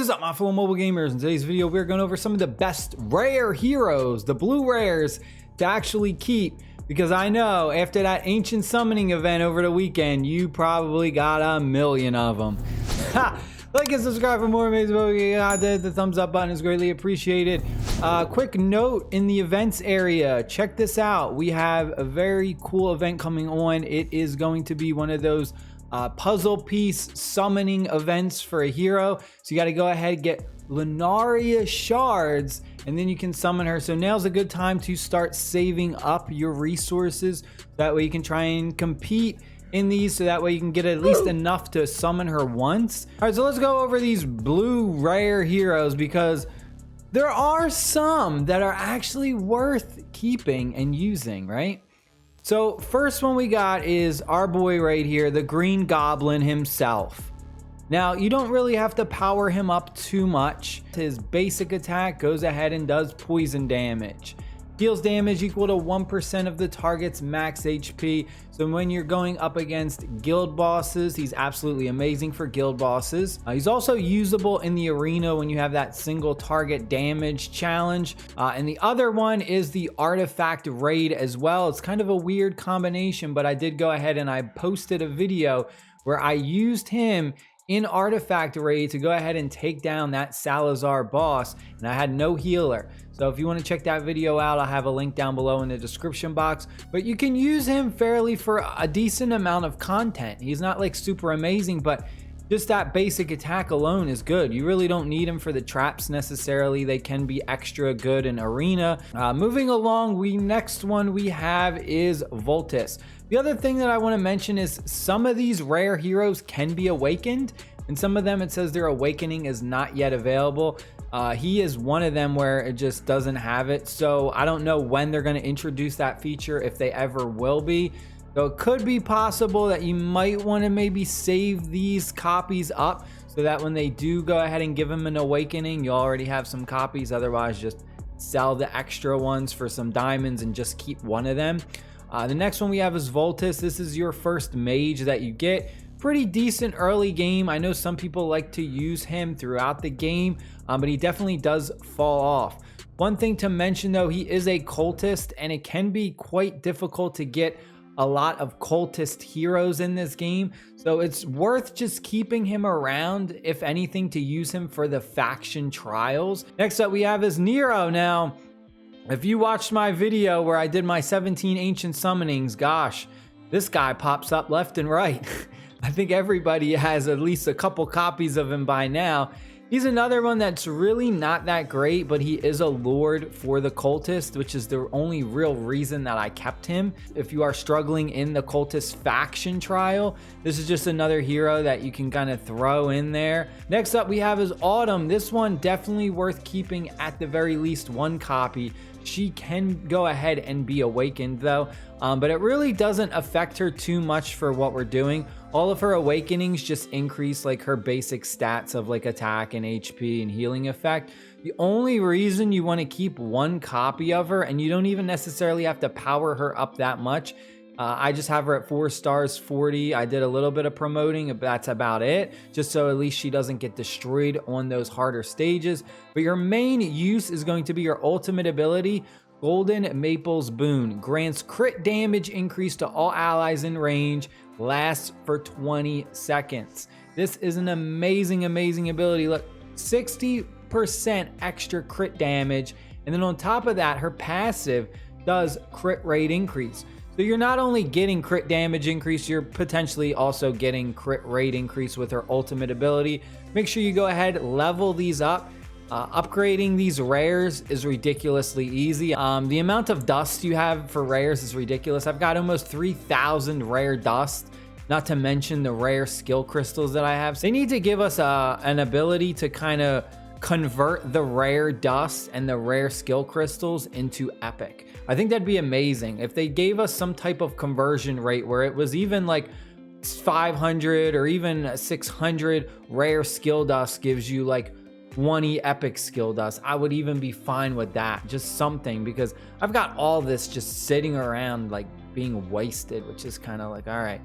What is up, my fellow mobile gamers? In today's video, we're going over some of the best rare heroes, the blue rares, to actually keep. Because I know after that ancient summoning event over the weekend, you probably got a million of them. Like and subscribe for more amazing mobile game content. The thumbs up button is greatly appreciated. Quick note in the events area, check this out. We have a very cool event coming on. It is going to be one of those puzzle piece summoning events for a hero. So you got to go ahead and get Lunaria shards and then you can summon her. So now's a good time to start saving up your resources. That way you can try and compete in these, so that way you can get at least enough to summon her once. All right, so let's go over these blue rare heroes, because there are some that are actually worth keeping and using, right? So first one we got is our boy right here, the Green Goblin himself. Now, you don't really have to power him up too much. His basic attack goes ahead and does poison damage. Deals damage equal to 1% of the target's max HP. So when you're going up against guild bosses, he's absolutely amazing for guild bosses. He's also usable in the arena when you have that single target damage challenge. And the other one is the artifact raid as well. It's kind of a weird combination, but I did go ahead and I posted a video where I used him in artifact raid to go ahead and take down that Salazar boss, and I had no healer. So if you want to check that video out, I'll have a link down below in the description box. But you can use him fairly for a decent amount of content. He's not like super amazing, but just that basic attack alone is good. You really don't need him for the traps necessarily. They can be extra good in arena. Moving along, next one we have is Voltus. The other thing that I want to mention is some of these rare heroes can be awakened, and some of them it says their awakening is not yet available. He is one of them where it just doesn't have it. So I don't know when they're going to introduce that feature, if they ever will be. So it could be possible that you might want to maybe save these copies up so that when they do go ahead and give him an awakening, you already have some copies. Otherwise, just sell the extra ones for some diamonds and just keep one of them. The next one we have is Voltus. This is your first mage that you get. Pretty decent early game. I know some people like to use him throughout the game, but he definitely does fall off. One thing to mention though, he is a cultist, and it can be quite difficult to get a lot of cultist heroes in this game, so it's worth just keeping him around, if anything, to use him for the faction trials. Next up we have is Nero. Now, if you watched my video where I did my 17 ancient summonings, gosh, this guy pops up left and right. I think everybody has at least a couple copies of him by now. He's another one that's really not that great, but he is a lord for the cultist, which is the only real reason that I kept him. If you are struggling in the cultist faction trial, this is just another hero that you can kind of throw in there. Next up we have is Autumn. This one definitely worth keeping at the very least one copy. She can go ahead and be awakened though, but it really doesn't affect her too much for what we're doing. All of her awakenings just increase like her basic stats of like attack and HP and healing effect. The only reason you want to keep one copy of her, and you don't even necessarily have to power her up that much. I just have her at 4 stars 40. I did a little bit of promoting, but that's about it, just so at least she doesn't get destroyed on those harder stages. But your main use is going to be your ultimate ability, Golden Maple's Boon. Grants crit damage increase to all allies in range, lasts for 20 seconds. This is an amazing ability. Look, 60% extra crit damage, and then on top of that, her passive does crit rate increase. So you're not only getting crit damage increase, you're potentially also getting crit rate increase with her ultimate ability. Make sure you go ahead, level these up. Upgrading these rares is ridiculously easy. The amount of dust you have for rares is ridiculous. I've got almost 3,000 rare dust, not to mention the rare skill crystals that I have. They need to give us an ability to kind of convert the rare dust and the rare skill crystals into epic. I think that'd be amazing if they gave us some type of conversion rate where it was even like 500 or even 600 rare skill dust gives you like 20 epic skill dust. I would even be fine with that, just something, because I've got all this just sitting around like being wasted, which is kind of like, all right.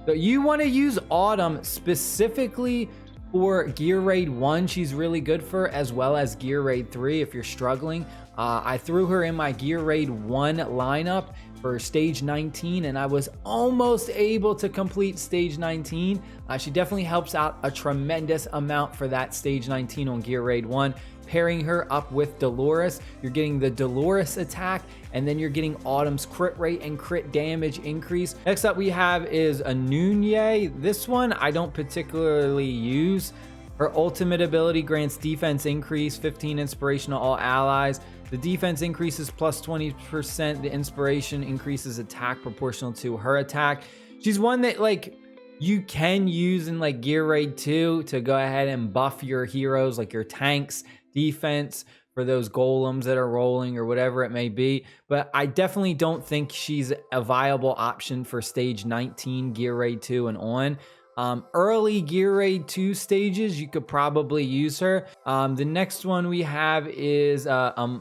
So you want to use Autumn specifically For Gear Raid 1, she's really good for, as well as Gear Raid 3 if you're struggling. I threw her in my Gear Raid 1 lineup for stage 19, and I was almost able to complete stage 19. She definitely helps out a tremendous amount for that stage 19 on Gear Raid 1. Pairing her up with Dolores, you're getting the Dolores attack, and then you're getting Autumn's crit rate and crit damage increase. Next up we have is a Nunye. This one I don't particularly use. Her ultimate ability grants defense increase, 15 inspiration to all allies. The defense increases plus 20%. The inspiration increases attack proportional to her attack. She's one that like you can use in like Gear Raid 2 to go ahead and buff your heroes, like your tanks, defense, for those golems that are rolling or whatever it may be. But I definitely don't think she's a viable option for stage 19 Gear Raid 2 and on. Early Gear Raid 2 stages, you could probably use her. The next one we have is Emile,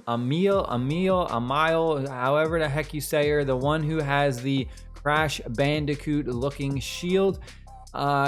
however the heck you say her, the one who has the Crash Bandicoot looking shield.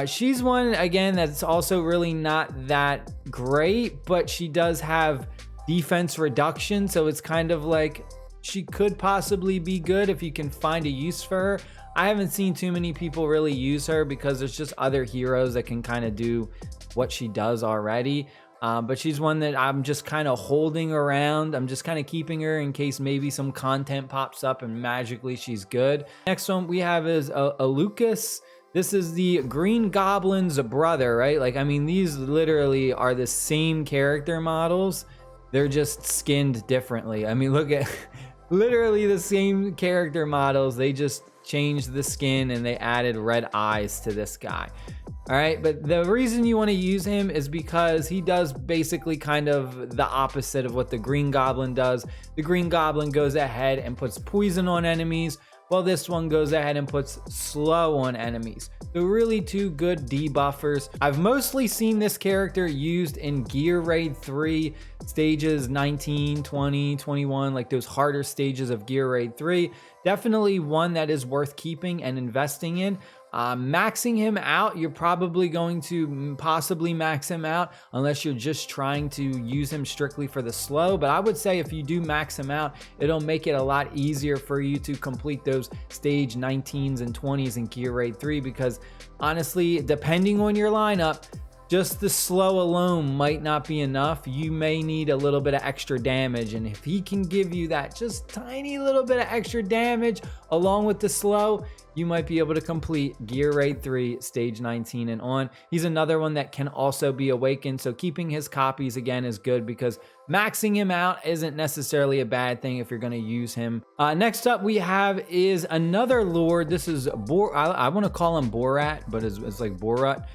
She's one, again, that's also really not that great, but she does have defense reduction, so it's kind of like she could possibly be good if you can find a use for her. I haven't seen too many people really use her because there's just other heroes that can kind of do what she does already. But she's one that I'm just kind of holding around. I'm just kind of keeping her in case maybe some content pops up and magically she's good. Next one we have is elukas. This is the Green Goblin's brother, right? Like, I mean, these literally are the same character models. They're just skinned differently. I mean, look at literally the same character models. They just changed the skin and they added red eyes to this guy. All right, but the reason you want to use him is because he does basically kind of the opposite of what the Green Goblin does. The Green Goblin goes ahead and puts poison on enemies, while this one goes ahead and puts slow on enemies. So really two good debuffers. I've mostly seen this character used in Gear Raid 3 stages 19, 20, 21, like those harder stages of Gear Raid 3. Definitely one that is worth keeping and investing in. Maxing him out, you're probably going to possibly max him out unless you're just trying to use him strictly for the slow. But I would say if you do max him out, it'll make it a lot easier for you to complete those stage 19s and 20s in Gear Raid 3, because honestly, depending on your lineup, just the slow alone might not be enough. You may need a little bit of extra damage, and if he can give you that just tiny little bit of extra damage along with the slow, you might be able to complete Gear Raid 3 stage 19 and on. He's another one that can also be awakened, so keeping his copies again is good because maxing him out isn't necessarily a bad thing if you're going to use him. Next up we have is another lord. This is I want to call him Borat, but it's like Borat.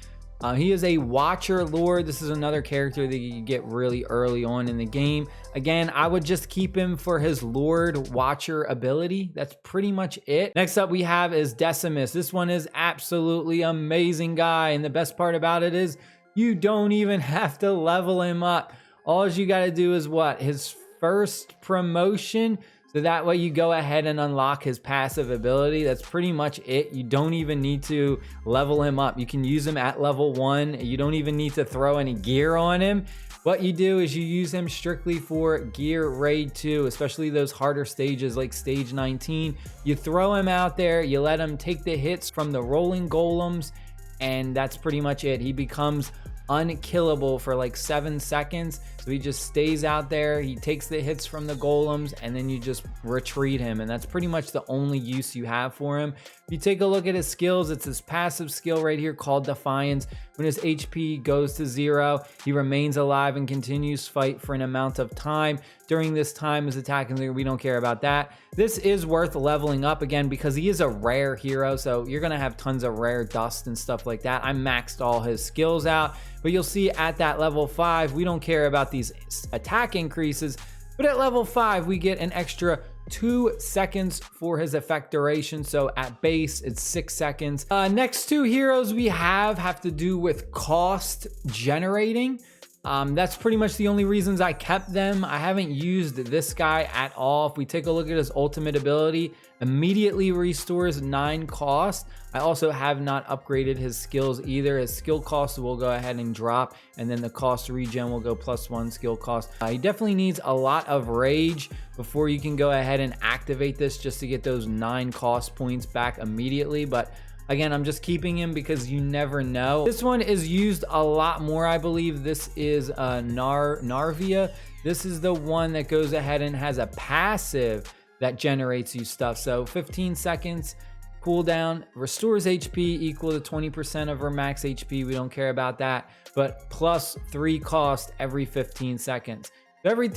He is a Watcher Lord. This is another character that you get really early on in the game. Again, I would just keep him for his Lord Watcher ability. That's pretty much it. Next up we have is Decimus. This one is absolutely amazing guy, and the best part about it is you don't even have to level him up. All you got to do is what? His first promotion. So that way you go ahead and unlock his passive ability. That's pretty much it. You don't even need to level him up. You can use him at level 1. You don't even need to throw any gear on him. What you do is you use him strictly for Gear Raid 2, especially those harder stages like stage 19. You throw him out there, you let him take the hits from the rolling golems, and that's pretty much it. He becomes unkillable for like 7 seconds. So he just stays out there, he takes the hits from the golems, and then you just retreat him, and that's pretty much the only use you have for him. If you take a look at his skills, it's his passive skill right here called Defiance. When his HP goes to 0, he remains alive and continues fight for an amount of time. During this time, his attack, and we don't care about that. This is worth leveling up again because he is a rare hero, so you're gonna have tons of rare dust and stuff like that. I maxed all his skills out, but you'll see at that level 5, we don't care about these attack increases, but at level 5, we get an extra 2 seconds for his effect duration. So at base, it's 6 seconds. Next two heroes we have to do with cost generating. That's pretty much the only reasons I kept them. I haven't used this guy at all. If we take a look at his ultimate ability, immediately restores 9 cost. I also have not upgraded his skills either. His skill cost will go ahead and drop, and then the cost regen will go +1 skill cost. He definitely needs a lot of rage before you can go ahead and activate this just to get those 9 cost points back immediately. But again, I'm just keeping him because you never know. This one is used a lot more, I believe. This is Narvia. This is the one that goes ahead and has a passive that generates you stuff. So 15 seconds cooldown, restores HP equal to 20% of her max HP. We don't care about that, but +3 cost every 15 seconds. Every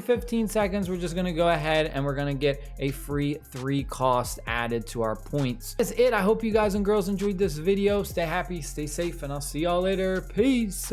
15 seconds, we're just gonna go ahead and we're gonna get a free 3 cost added to our points. That's it. I hope you guys and girls enjoyed this video. Stay happy, stay safe, and I'll see y'all later. Peace.